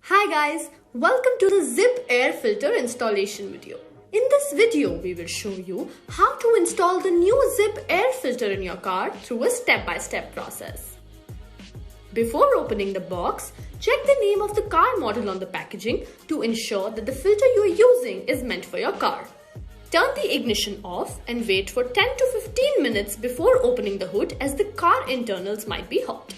Hi guys, welcome to the Zip air filter installation video. In this video, we will show you how to install the new Zip air filter in your car through a step-by-step process. Before opening the box, check the name of the car model on the packaging to ensure that the filter you are using is meant for your car. Turn the ignition off and wait for 10 to 15 minutes before opening the hood, as the car internals might be hot.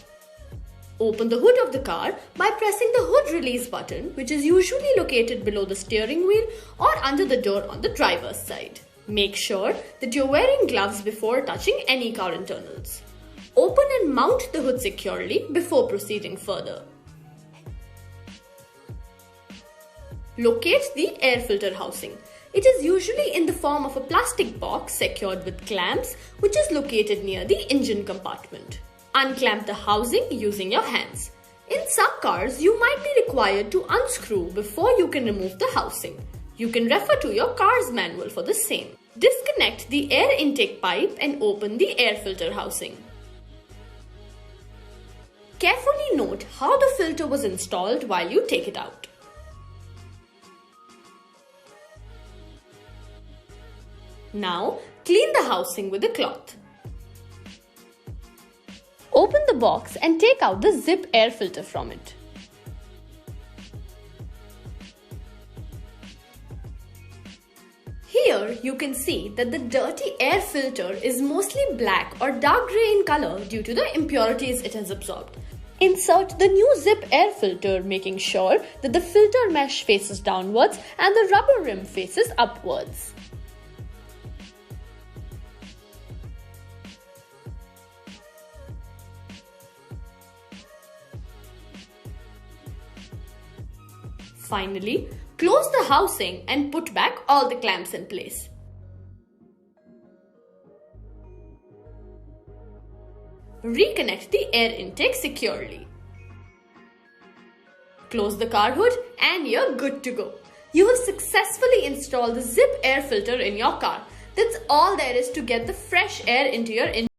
Open the hood of the car by pressing the hood release button, which is usually located below the steering wheel or under the door on the driver's side. Make sure that you're wearing gloves before touching any car internals. Open and mount the hood securely before proceeding further. Locate the air filter housing. It is usually in the form of a plastic box secured with clamps, which is located near the engine compartment. Unclamp the housing using your hands. In some cars, you might be required to unscrew before you can remove the housing. You can refer to your car's manual for the same. Disconnect the air intake pipe and open the air filter housing. Carefully note how the filter was installed while you take it out. Now, clean the housing with a cloth. Open the box and take out the Zip air filter from it. Here you can see that the dirty air filter is mostly black or dark grey in color due to the impurities it has absorbed. Insert the new Zip air filter, making sure that the filter mesh faces downwards and the rubber rim faces upwards. Finally, close the housing and put back all the clamps in place. Reconnect the air intake securely. Close the car hood and you're good to go. You have successfully installed the Zip air filter in your car. That's all there is to get the fresh air into your engine.